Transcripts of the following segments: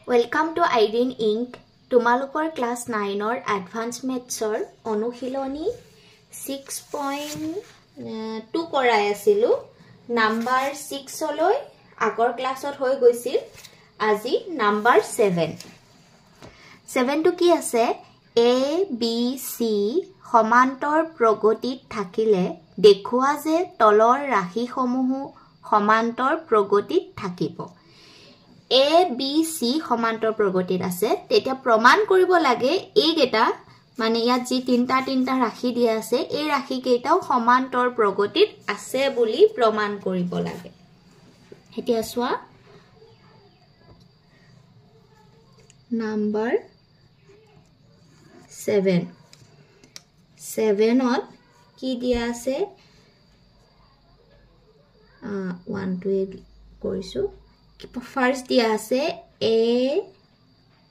Welcome to Irene Inc. তোমালোকৰ class 9 ৰ advance মেথছৰ অনুশীলনী 6.2 কৰাই আছিলো নাম্বাৰ 6 লৈ আগৰ ক্লাছত হৈ গৈছিল আজি নাম্বাৰ 7 টো কি আছে a b c সমান্তৰ প্ৰগতিত থাকিলে দেখুৱা যে তলৰ ৰাশিসমূহ সমান্তৰ প্ৰগতিত থাকিব A, B, C সমান্তৰ প্ৰগতিত আছে তেতিয়া প্ৰমাণ কৰিব লাগে এই গেটা মানে ইয়াত যি তিনটা ৰাশি দিয়া আছে এই ৰাশি কেইটাও সমান্তৰ প্ৰগতিত আছে বুলি প্ৰমাণ কৰিব লাগে এতিয়া চোৱা নাম্বাৰ 7ত কি দিয়া আছে 1 2 কৰিছো First দিয়া আছে A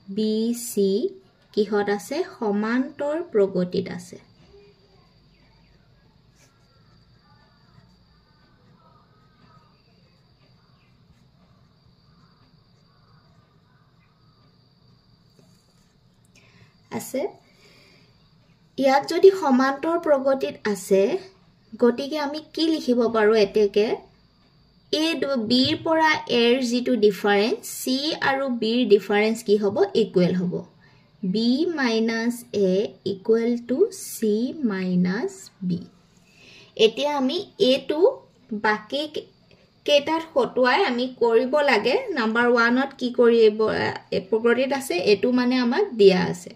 B C কিহত আছে সমান্তৰ প্ৰগতিত আছে ইয়াত যদি সমান্তৰ প্ৰগতিত আছে গতিকে আমি কি লিখিব পাৰো এতেকে A B পৰা A ৰ যেটো ডিফাৰেন্স C আৰু B ৰ ডিফাৰেন্স কি হ'ব ইকুৱেল হ'ব B - A equal to C - B এতিয়া আমি A টো বাকি কেটাৰ হটুৱাই আমি কৰিব লাগে নাম্বাৰ 1 ত কি কৰিব প্ৰগতিত আছে এটো মানে আমাক দিয়া আছে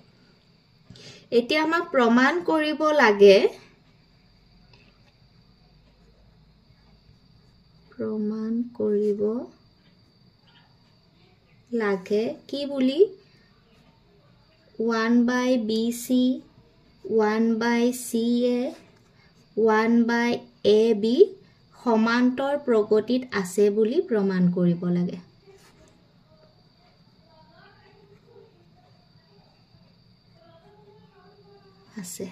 এতিয়া আমাক প্ৰমাণ কৰিব লাগে কি বুলি 1 by BC 1 by CA 1 by AB সমান্তৰ প্ৰগতিত আছে বুলি প্ৰমাণ কৰিব লাগে আছে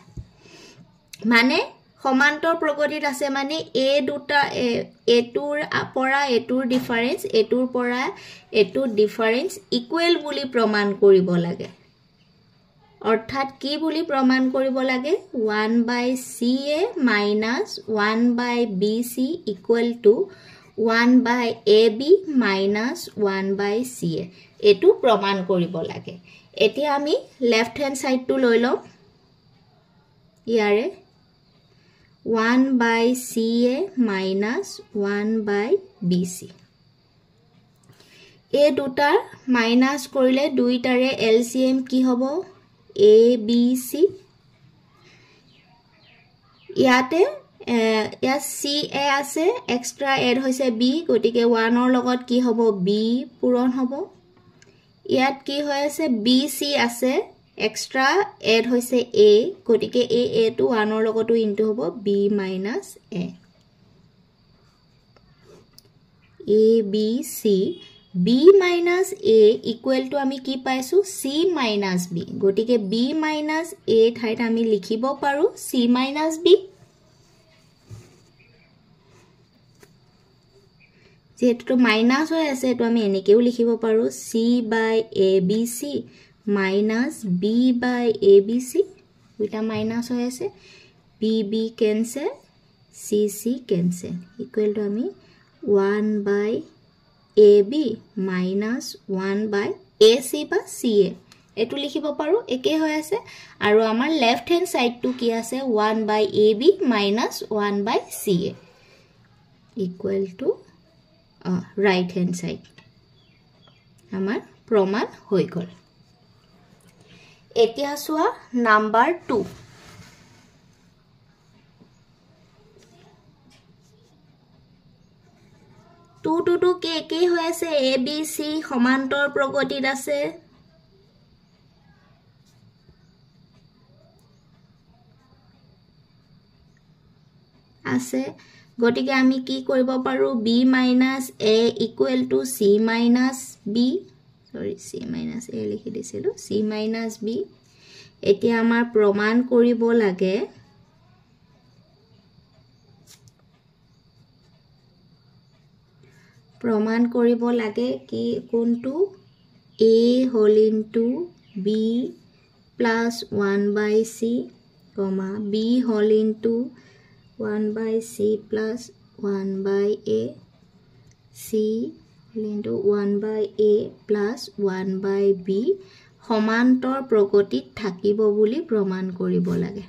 মানে সমান্তৰ প্ৰগতিত আছে মানে a দুটা এটোৰ পৰা এটোৰ ডিফাৰেন্স এটোৰ পৰা এটোৰ ডিফাৰেন্স ইকুৱেল বুলি প্ৰমাণ কৰিব লাগে অৰ্থাৎ কি বুলি প্ৰমাণ কৰিব লাগে 1 by CA minus 1 by BC equal to 1 by AB minus 1 by CA এটো প্ৰমাণ কৰিব লাগে এতিয়া আমি লেফট হ্যান্ড সাইডটো লৈ লম ইয়াৰে 1 by CA minus 1 by BC এই দুটা মাইনাস কৰিলে দুইটাৰে LCM কি হ'ব ABC ইয়াতে CA আছে এক্সট্ৰা এড হৈছে B গটিকে 1 ৰ লগত কি হ'ব B পূৰণ হ'ব ইয়াত কি হৈ আছে BC আছে extra add হৈছে A গটিকে A টো 1 ৰ লগতো ইনটু হ'ব B minus A B C B minus A equal to আমি কি পাইছো C minus B গটিকে B minus A ঠাইত আমি লিখিব পাৰো C minus B যেটো মাইনাস হৈ আছে এটো আমি এনেকেও লিখিব পাৰো C by ABC minus B by ABC দুটা মাইনাস হৈ আছে BB cancel CC cancel equal to আমি 1 by AB minus 1 by AC বা CA এটো লিখিব পাৰো একে হৈ আছে আৰু আমাৰ লেফট হ্যান্ড সাইড টু কি আছে 1 by AB minus 1 by CA equal to right hand side আমাৰ প্ৰমাণ হৈ গল এতিয়া সোয়া নাম্বাৰ 2 2 কে হৈ আছে ABC সমান্তৰ প্ৰগতিত আছে গটিকে আমি কি কৰিব পাৰো B minus A equal to C minus B sorry C minus A লিখি দিছিলো C minus B এতিয়া আমাৰ প্ৰমাণ কৰিব লাগে কি কোনটো a whole into b plus 1 by c, comma b whole into 1 by c plus 1 by a, c into 1 by a plus 1 by b সমান্তৰ প্ৰকৃতিত থাকিব বুলি প্ৰমাণ কৰিব লাগে।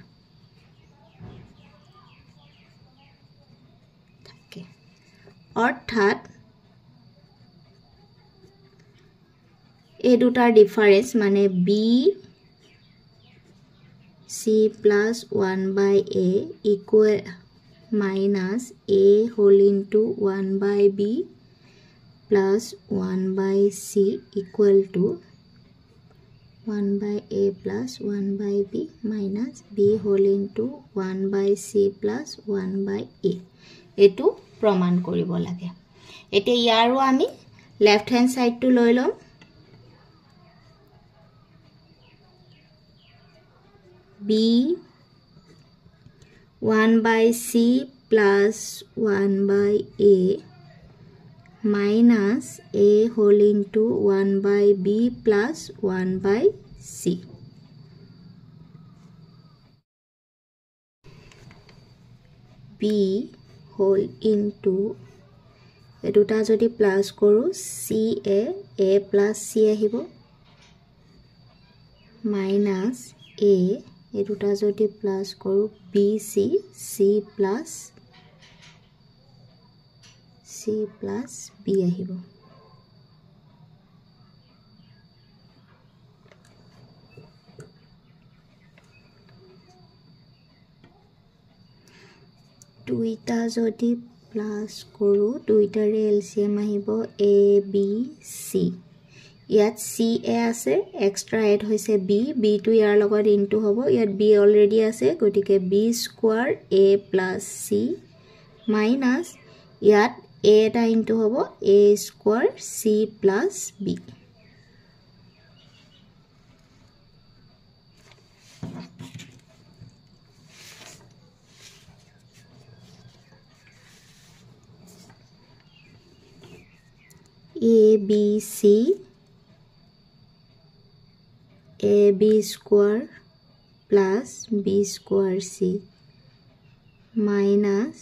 অৰ্থাৎ এই দুটাৰ ডিফাৰেন্স মানে b c plus 1 by a equal minus a whole into 1 by b plus 1 by c equal to 1 by a plus 1 by b minus b whole into 1 by c plus 1 by a এটো প্ৰমাণ কৰিব লাগে। এতে ইয়াৰো আমি left hand সাইডটো লৈ লম। b 1 by c plus 1 by a minus a whole into 1 by b plus 1 by c. b whole into এডুটা যদি প্লাস কৰো c a plus c আহিব minus a এডুটা যদি প্লাস কৰো b c plus b আহিব। দুইটা যদি প্লাস কৰো দুইটাৰে এলসিএম আহিব a b c, ইয়াত c a আছে এক্সট্ৰা এড হৈছে b টো ইয়াৰ লগত ইনটু হ'ব, ইয়াত b অলৰেডি আছে গতিকে b square a plus c minus ইয়াত a এটা ইনটু হ'ব a square c plus b। a b c ab square plus b square c minus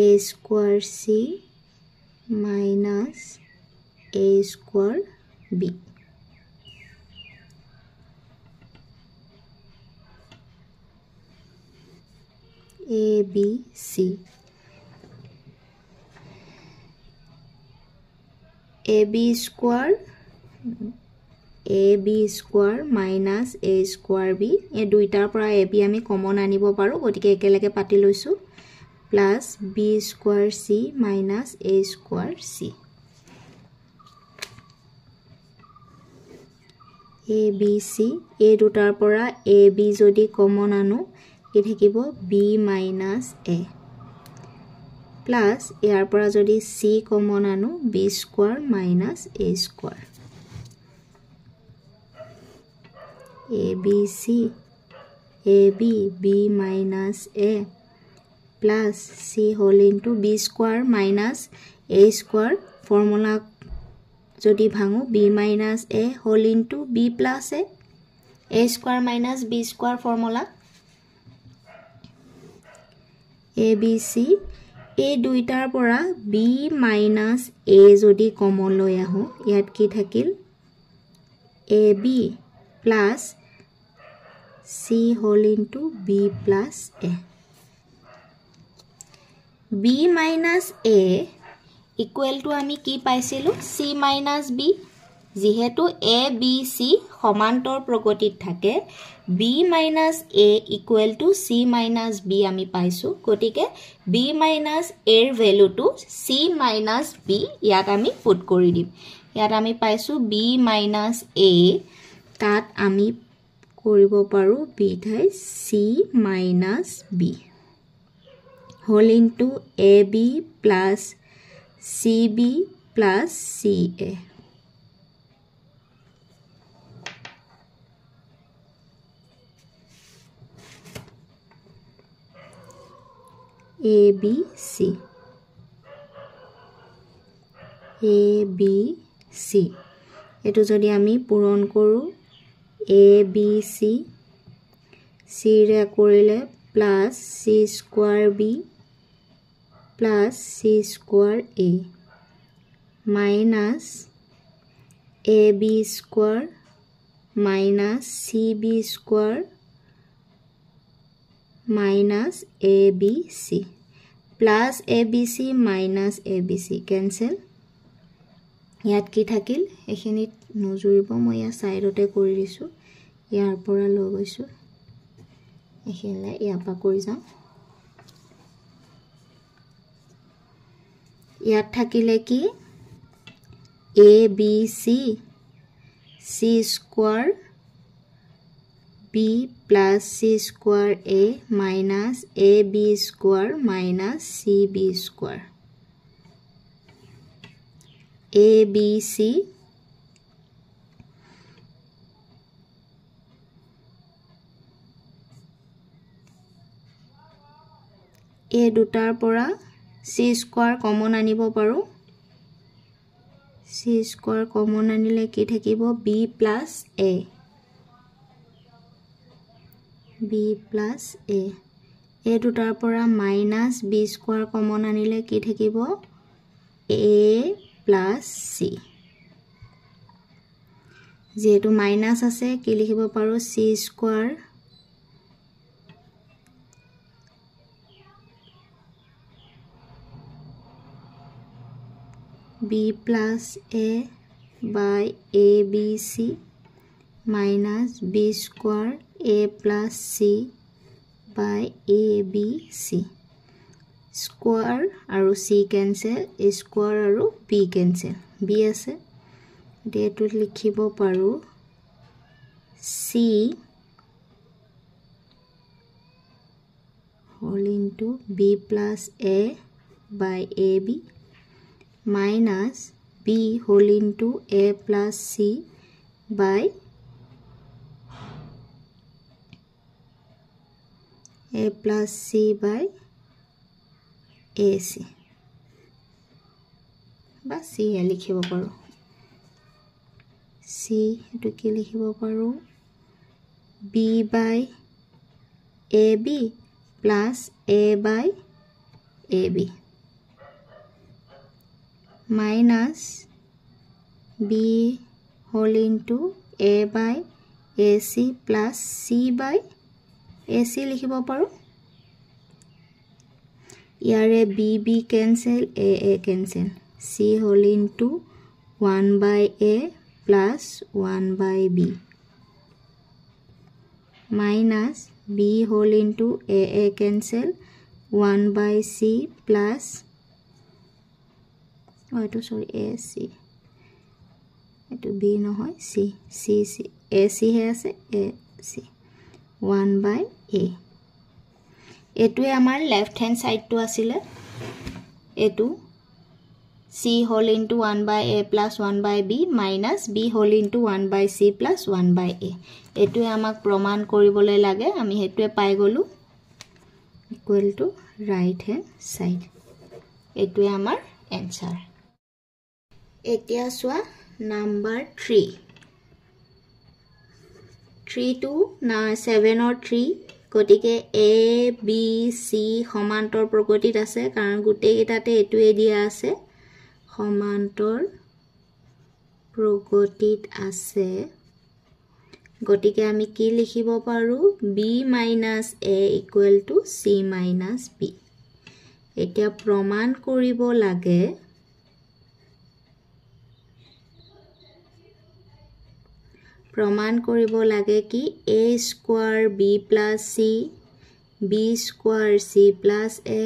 a square c minus a square b। a b c ab square minus a square b এই দুইটাৰ পৰা ab আমি common আনিব পাৰো গতিকে একেলগে পাতি লৈছো plus b square c minus a square c। a b c এই দুটাৰ পৰা ab যদি কমন আনো কি থাকিব b minus a plus ইয়াৰ পৰা যদি c কমন আনো b square minus a square। a b c a b b minus a plus c whole into b square minus a square formula যদি ভাঙো b minus a whole into b plus a square minus b square formula। a b c এই দুইটাৰ পৰা b minus a যদি common লৈ আহো ইয়াত কি থাকিল ab plus c whole into b plus a। b minus a equal to আমি কি পাইছিলো c minus b, যেহেতু a b c সমান্তৰ প্ৰকৃতিত থাকে b minus a equal to c minus b আমি পাইছো গতিকে b minus a এর ভ্যালুটো c minus b ইয়াত আমি পুট কৰি দিম। ইয়াত আমি পাইছো b minus a তাত আমি কৰিব পাৰো b ঠাই c minus b whole into ab plus cb plus ca। a b c a b c এটো যদি আমি পূৰণ কৰো a b c c ৰে কৰিলে plus c square b plus c square a minus ab square minus cb square minus abc plus abc minus abc cancel ইয়াত কি থাকিল এখিনিত নজুৰিব মই ইয়া সাইডতে কৰি দিছো ইয়াৰ পৰা লৈ গৈছো এখিনলে ইয়াপা কৰি যাম ইয়াত থাকিলে কি abc c square b plus c square a minus ab square minus cb square abc a দুটাৰ পৰা c square কমন আনিব পাৰো c square কমন আনিলে কি থাকিব b plus a b plus a a দুটাৰ পৰা মাইনাস b স্কয়াৰ কমন আনিলে কি থাকিব a plus c যেটো মাইনাস আছে কি লিখিব পাৰো c square b plus a by abc minus b square a plus c by abc square আৰু c cancel a square আৰু b cancel b আছে ডেটো লিখিব পাৰো c whole into b plus a by ab minus b whole into a plus c by a plus c by ac বা c লিখিব পাৰো c এটো কি লিখিব পাৰো b by ab plus a by ab minus b whole into a by ac plus c by ac লিখিব পাৰো ইয়াৰে bb cancel a cancel c whole into 1 by a plus 1 by b minus b whole into a cancel 1 by c plus এটো sorry ac এটো b নহয় c c c ac হে আছে ac 1 by a এটোৱে আমাৰ left hand side two আছিলে এটো c whole into 1 by a plus 1 by b minus b whole into 1 by c plus 1 by a এটোৱে আমাক প্ৰমাণ কৰিবলৈ লাগে আমি হেটোৱে পাই গলো equal to right hand side এটোৱে আমাৰ এনসাৰ এতিয়া সোয়া নাম্বাৰ 3 to 7 or 3 গটিকে a b c সমান্তৰ প্ৰগতিত আছে কাৰণ গুটে এটাতে এটোৱে দিয়া আছে সমান্তৰ প্ৰগতিত আছে গটিকে আমি কি লিখিব পাৰো b minus a equal to c minus b এতিয়া প্ৰমাণ কৰিব লাগে प्रमाण কৰিব লাগে কি a square b plus c b square c plus a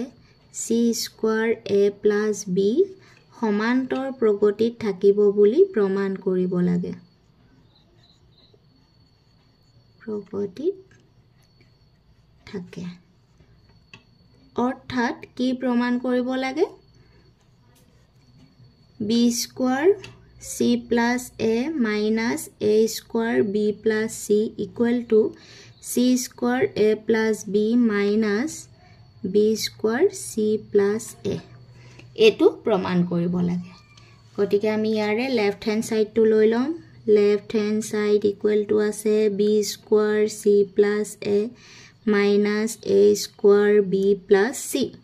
c square a plus b সমান্তৰ প্ৰগতিত থাকিব বুলি প্ৰমাণ কৰিব লাগে প্ৰগতিত থাকে অৰ্থাৎ কি প্ৰমাণ কৰিব লাগে b square c plus a minus a square b plus c equal to c square a plus b minus b square c plus a এটো প্ৰমাণ কৰিব লাগে গটিকে আমি ইয়াৰে লেফট হ্যান্ড সাইড টু লৈ লম left hand side equal to ase b square c plus a minus a square b plus c.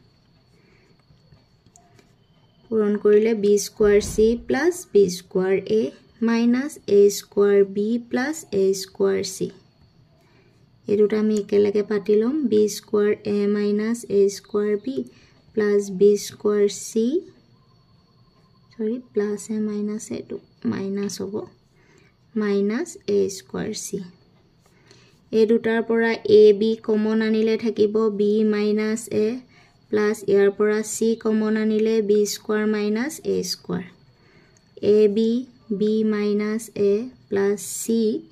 Puron korile b square c plus b square a minus a square b plus a square c. Eruta mi ekelage patilom b square a minus a square b plus b square c. Sorry, plus a minus a to minus hobo minus a square c. Erutar pora a b common anile thakibo b minus a plus air pora c common anile b square minus a square. A b minus a plus c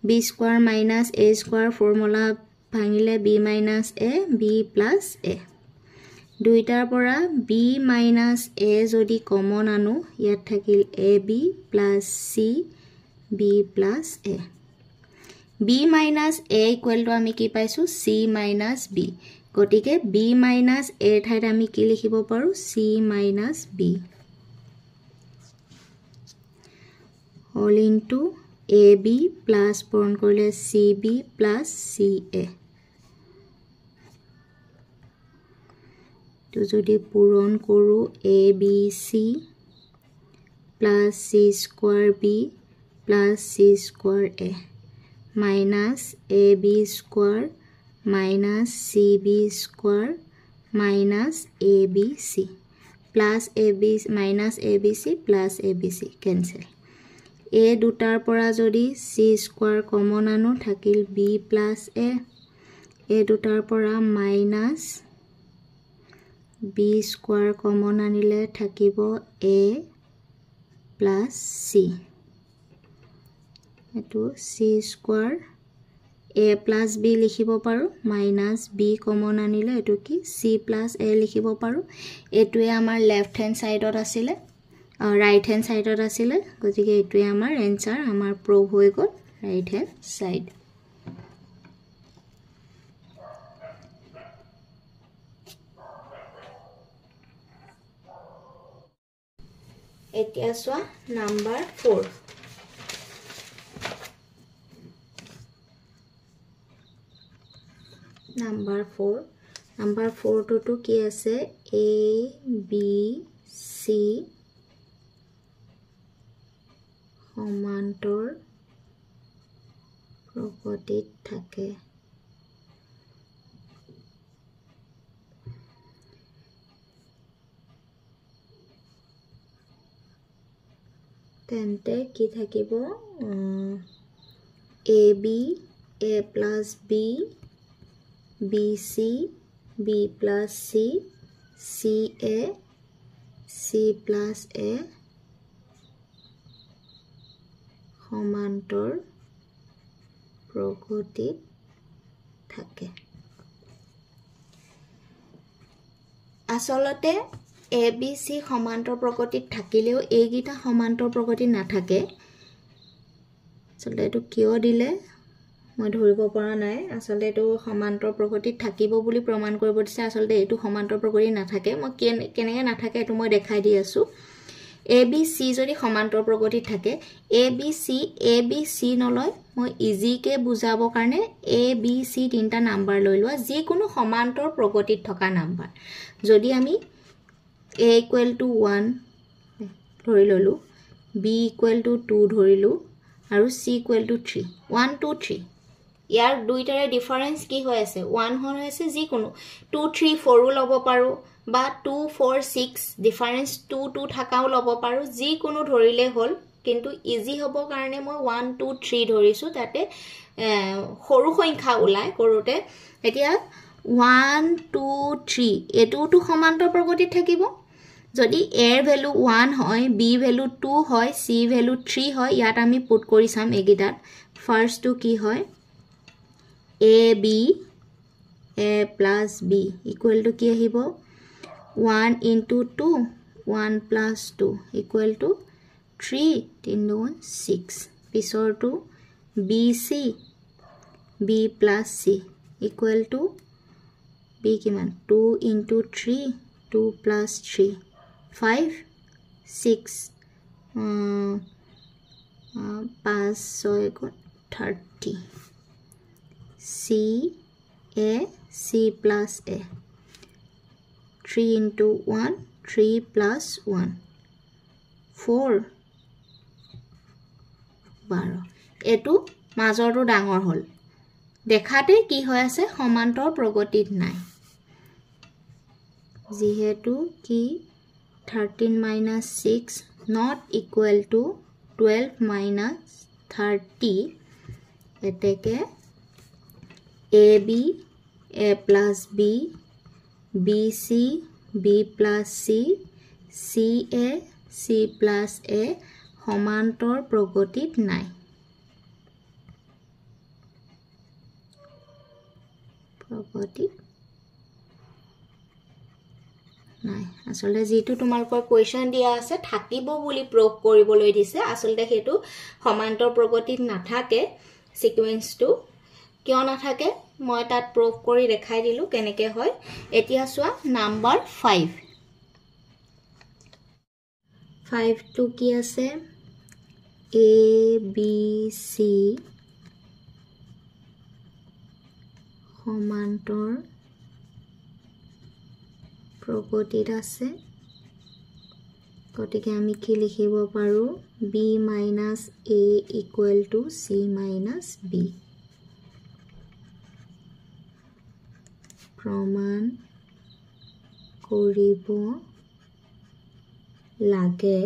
b square minus a square formula bhangile b minus a b plus a. Duitar pora b minus a jodi common anu yat thakil ab plus c b plus a. b minus a equal to ami ki paisu c minus b. Gotike b minus a thait ami ki likhibo paru c minus b all into ab plus puron korile cb plus ca. To jodi puron koru abc plus c square b plus c square a minus ab square minus cb square minus abc plus ab minus abc plus abc cancel. A dutar pora jodi c square common anu thakil b plus a. A dutar pora minus b square common anile thakibo a plus c. Etu c square a plus b likhibo paru minus b common anile etu ki c plus a likhibo paru. Etue amar left hand side ot asile right hand side ot asile gotike etue amar answer amar prove hoi gol right hand side. Etia swa number 4. Number 4 to ki ase a b c সমান্তৰ প্ৰগতিত থাকে। তেন্তে কি থাকিব ab a plus b bc b plus c ca c plus a সমান্তৰ প্ৰগতিত থাকে। আসলতে a b c সমান্তৰ প্ৰগতিত থাকিলেও এইগিটা সমান্তৰ প্ৰগতি নাথাকে। আসলতে এটো কিয় দিলে মই ধৰিব পৰা নাই। আসলতে এটো সমান্তৰ প্ৰগতিত থাকিব বুলি প্ৰমাণ কৰিব দিছে। আসলতে এটো সমান্তৰ প্ৰগতি নাথাকে। মই কেনেকে নাথাকে এটো মই দেখাই দি আছো। a b c যদি সমান্তৰ প্ৰগতিত থাকে a b c নলয় মই ইজি কে বুজাব কাৰণে a b c তিনটা নাম্বাৰ লৈ লোৱা যি কোনো সমান্তৰ প্ৰগতিত থকা নাম্বাৰ। যদি আমি a equal to 1 ধৰি ললো b equal to 2 ধৰিলো আৰু c equal to 3 1 2 3 ইয়াৰ দুইটাৰে ডিফাৰেন্স কি হৈ আছে 1 হৈ আছে যি কোনো 2 3 4 লব পাৰো বা 2 4 6 ডিফাৰেন্স 2 2 থাকাও লব পাৰো যি কোনো ধৰিলে হল কিন্তু ইজি হ'ব কাৰণে মই 1 2 3 ধৰিছো তাতে সৰু সংখ্যা ওলাই কৰোতে এতিয়া 1 2 3 এটোটো সমান্তৰ প্ৰগতিত থাকিব যদি a এর ভ্যালু 1 হয় b ভ্যালু 2 হয় c ভ্যালু 3 হয় ইয়াত আমি পুট কৰি সাম এগিটাত ফার্স্ট টু কি হয় a b a plus b equal to কি আহিব 1 into 2 1 plus 2 equal to 3 3 6 পিছৰ two bc b plus c equal to b কিমান 2 into 3 2 plus 3 5 6 6 30 C A C plus A 3 into 1 3 plus 1 4 12 এটো মাজৰটো ডাঙৰ হল দেখাতে কি হৈ আছে সমান্তৰ প্ৰগতিত নাই যেহেতু কি 13 minus 6 not equal to 12 minus 30 eteke AB A plus B BC B plus C CA C plus A সমান্তৰ প্ৰগতিত নাই প্ৰগতি নাই আসলে যেটো তোমালকৰ কোৱেশ্চন দিয়া আছে থাকিব বুলি প্ৰুভ কৰিবলৈ দিছে আসলে হেতু সমান্তৰ প্ৰগতিত নাথাকে সিকোয়েন্সটো কিয় নাথাকে মই তাত প্ৰুভ কৰি দেখাই দিলো কেনেকে হয় এতিয়া সোৱা নাম্বাৰ 5 5 টু কি আছে A B C সমান্তৰ প্ৰগতিত আছে গতিকে আমি কি লিখিব পাৰো B minus A equal to C minus B প্ৰমাণ কৰিব লাগে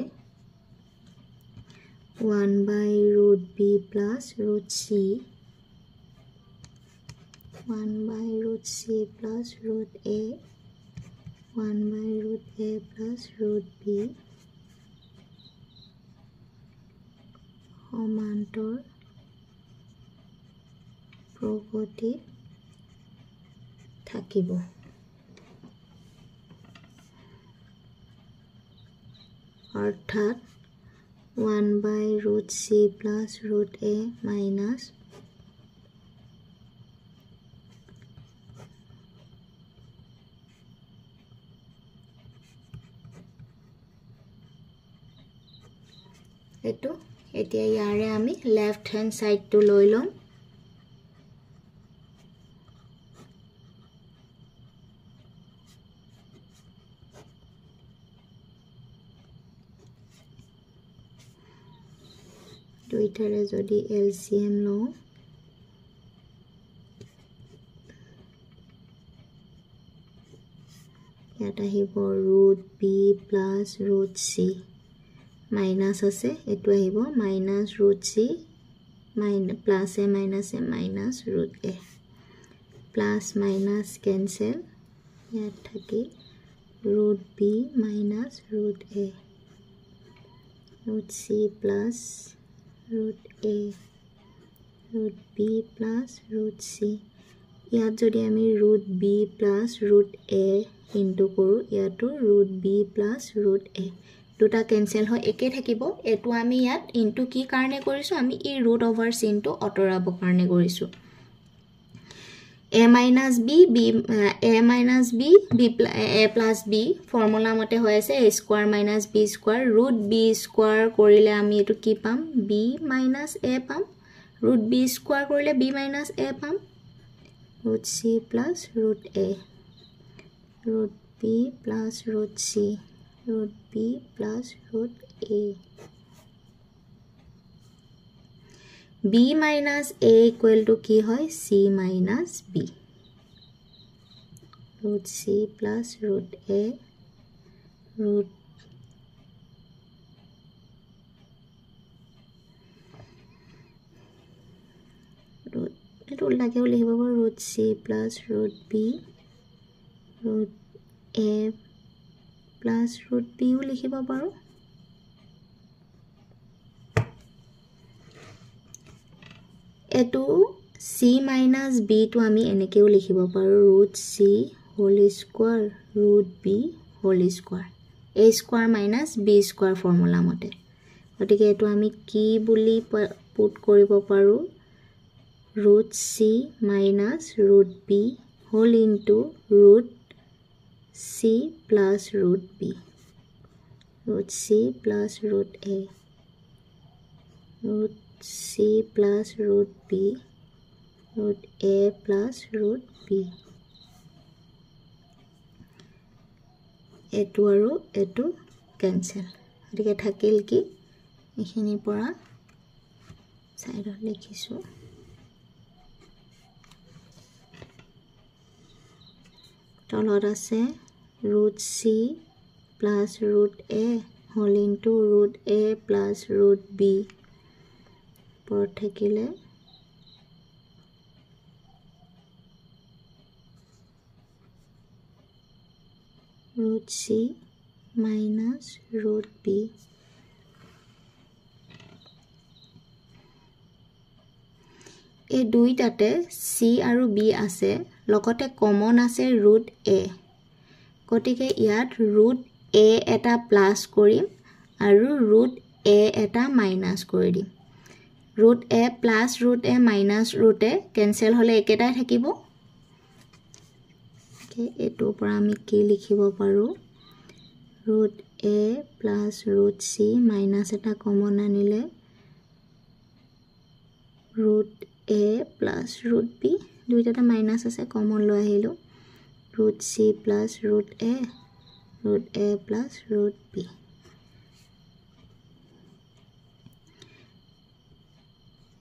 1 by root B plus root C 1 by root C plus root A 1 by root A plus root B সমান্তৰ প্ৰগতি থাকিব অৰ্থাৎ 1 by root C plus root A minus এটো এতিয়া ইয়াৰে আমি লেফট হ্যান্ড সাইড টু লৈ লম দুইটাৰে যদি LCM লও ইয়াত আহিব root B plus root C minus আছে এটো আহিব minus root C plus A minus root A plus minus cancel ইয়াত থাকি root B minus root A root C plus root A root B plus root C ইয়াত যদি আমি root B plus root A into কৰো ইয়াতো root B plus root A দুটা cancel হয় একে থাকিব এটো আমি ইয়াত ইনটু কি কারণে কৰিছো আমি এই root over sin টো অতৰাব কাৰণে কৰিছো a minus b a plus b formula মতে হৈ আছে a square minus b square root b square কৰিলে আমি এটো কি পাম b minus a পাম root b square কৰিলে b minus a পাম root c plus root a root b plus root c root b plus root a b minus a equal to কি হয় c minus b root c plus root a root এটো লাগে লিখিব পাৰো root c plus root b root a plus root b ও লিখিব পাৰো এটো c minus b টো আমি এনেকেও লিখিব পাৰো root c whole square root b whole square a square minus b square formula মতে গতিকে এটো আমি কি বুলি পুট কৰিব পাৰো root c minus root b whole into root c plus root b root c plus root a root c plus root b root a plus root b এটো আৰু এটো ক্যান্সেল গতিকে থাকিল কি এখিনি পৰা সাইডত লিখিছো তলত আছে root c plus root a whole into root a plus root b por থাকিলে root c minus root b এই দুইটাতে c আৰু b আছে লগতে কমন আছে root a গতিকে ইয়াত root a এটা প্লাস কৰিম আৰু root a এটা মাইনাস কৰি দিম root a plus root a minus root a cancel হলে একেটাই থাকিব এটো পৰা আমি কি লিখিব পাৰো root a plus root c minus এটা কমন আনিলে root a plus root b দুইটাটা মাইনাস আছে কমন লৈ আহিলো root c plus root a plus root b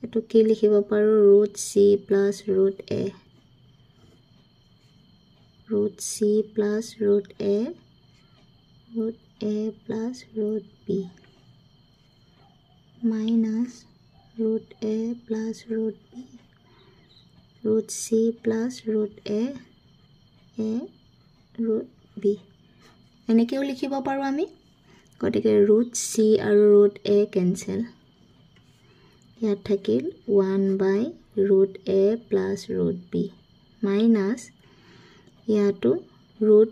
এটো কি লিখিব পাৰো root c plus root a root c plus root a plus root b minus root a plus root b root c plus root a root b এনেকেও লিখিব পাৰো আমি গতিকে root c আৰু root a cancel ইয়াত থাকিল 1 by root a plus root b minus ইয়াতো root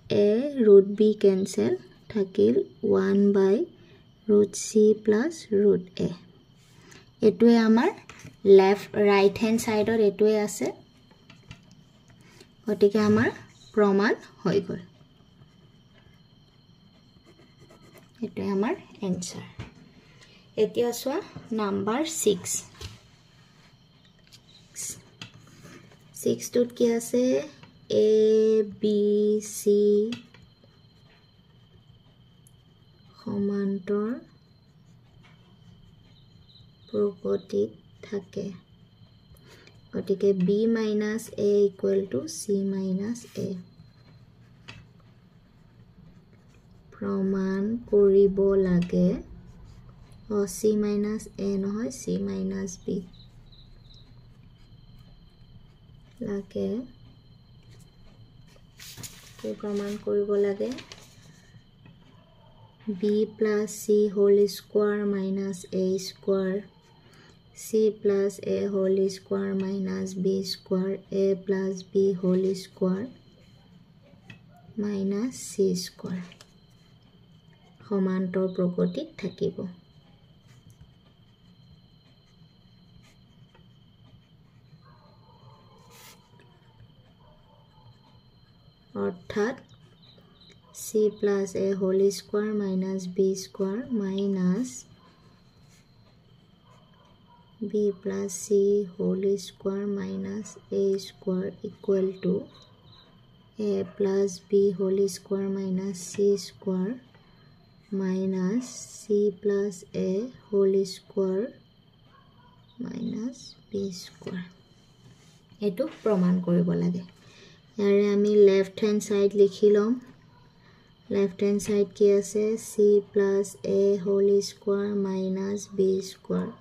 a root b cancel থাকিল 1 by root c plus root a এটোৱে আমাৰ লেফট ৰাইট হ্যান্ড সাইডৰ এটোৱে আছে গতিকে আমাৰ প্ৰমাণ হৈ গল এটোৱে আমাৰ এনসাৰ এতিয়া সোয়া নাম্বাৰ 6 টুত কি আছে a b c সমান্তৰ প্ৰকৃতিত থাকে গতিকে b minus a equal to c minus a প্ৰমাণ কৰিব লাগে c minus a নহয় c minus b লাগে কি প্ৰমাণ কৰিব লাগে b plus c whole square minus a square c plus a whole square minus b square a plus b whole square minus c square সমান্তৰ প্ৰকৃতিত থাকিব অর্থাৎ c plus a whole square minus b square minus b plus c whole square minus a square equal to a plus b whole square minus c square minus c plus a whole square minus b square এটো প্ৰমাণ কৰিব লাগে ইয়াৰে আমি left hand side লিখি লম left hand side কি আছে c plus a whole square minus b square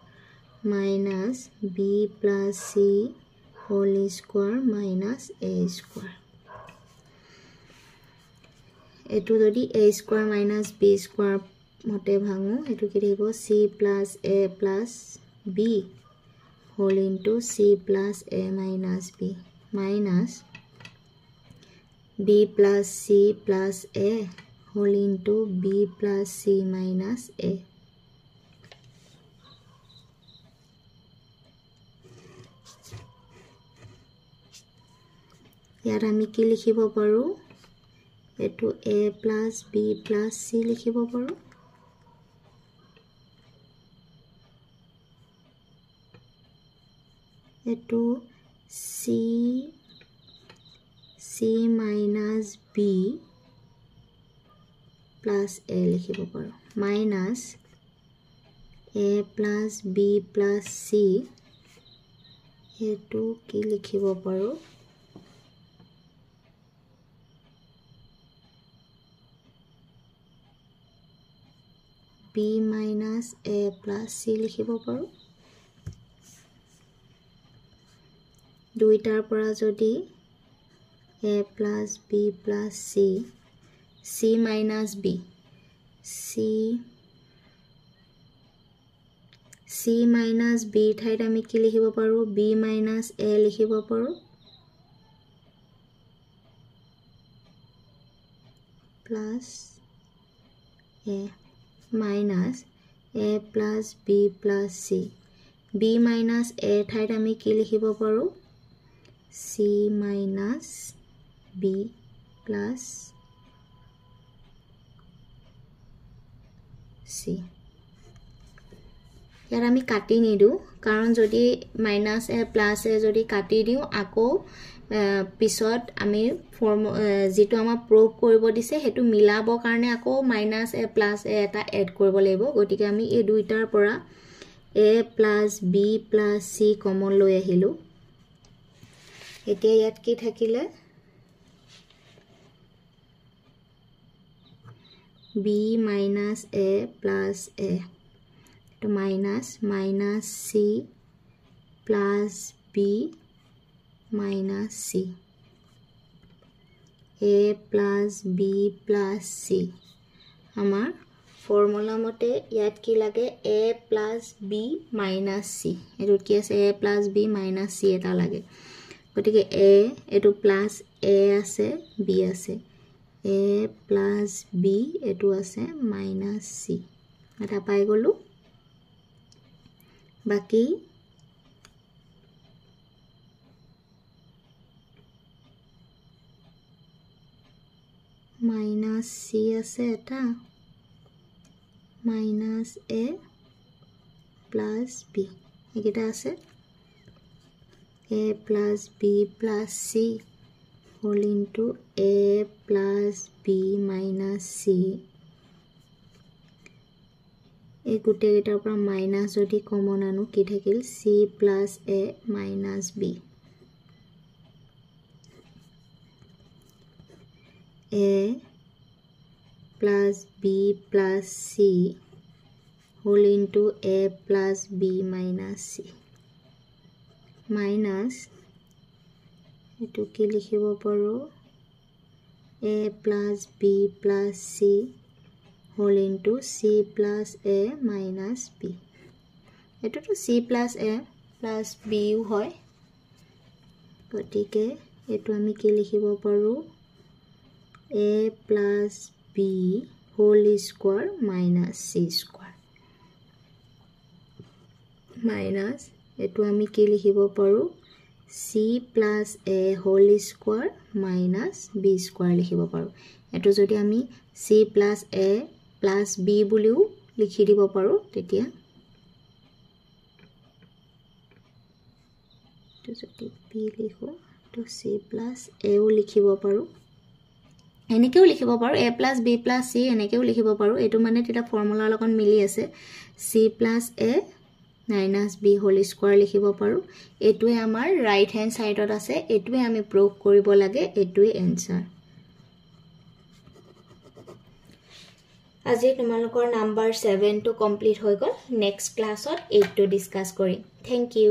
minus b plus c whole square minus a square এটো যদি a square minus b square মতে ভাঙো এটো কি দিব c plus a plus b whole into c plus a minus b minus b plus c plus a whole into b plus c minus a ইয়াত আমি কি লিখিব পাৰো এটো a plus b plus c লিখিব পাৰো এটো c minus b plus a লিখিব পাৰো minus a plus b plus c এটো কি লিখিব পাৰো b minus a plus c লিখিব পাৰো দুইটাৰ পৰা যদি a plus b plus c minus b c minus b ঠাইত আমি কি লিখিব পাৰো b minus a লিখিব পাৰো plus a minus a plus b plus c b minus a ঠাইত আমি কি লিখিব পাৰো c minus b plus c ইয়াৰ আমি কাটি নিদু কাৰণ যদি minus a plus a যদি কাটি দিও আকৌ পিছত আমি ফর্ম যেটো আমাৰ প্ৰুফ কৰিব দিছে হেতু মিলাব কাৰণে আকৌ minus a plus a এটা এড কৰিব লাগিব গতিকে আমি এই দুইটাৰ পৰা a plus b plus c common লৈ আহিলো এতিয়া ইয়াত কি থাকিলে b minus a plus a to minus c plus b minus c a plus b plus c আমাৰ ফর্মুলা মতে ইয়াত কি লাগে a plus b minus c এটো কি আছে a plus b minus c এটা লাগে গতিকে a এটো plus a আছে b আছে a plus b এটো আছে minus c এটা পাই গলো বাকি minus c আছে এটা minus a plus b একেটা আছে a plus b plus c whole into a plus b minus c এই গুটে গেটাৰ পৰা মাইনাস যদি কমন আনো কি থাকিল c plus a minus b a plus b plus c whole into a plus b minus c minus এটো কি লিখিব পাৰো a plus b plus c whole into c plus a minus b এটো তো c plus a plus b হয় গতিকে এটো আমি কি লিখিব পাৰো a plus b whole square minus c square minus এটো আমি কি লিখিব পাৰো c plus a whole square minus b square লিখিব পাৰো এটো যদি আমি c plus a plus b বুলিও লিখি দিব পাৰো তেতিয়া তো যদি b লিখো তো c plus a ও লিখিব পাৰো এনেকেও লিখিব পাৰো a plus b plus c এনেকেও লিখিব পাৰো এটো মানে এটা ফর্মুলা লগত মিলি আছে c plus a minus b whole square লিখিব পাৰো এটোৱে আমাৰ ৰাইট হ্যান্ড সাইডত আছে এটোৱে আমি প্ৰুফ কৰিব লাগে এটোৱে আনসাৰ আজি তোমালোকৰ নাম্বাৰ 7 টো কমপ্লিট হৈ গল নেক্সট ক্লাছত 8 টো ডিসকাস কৰিম থ্যাংক ইউ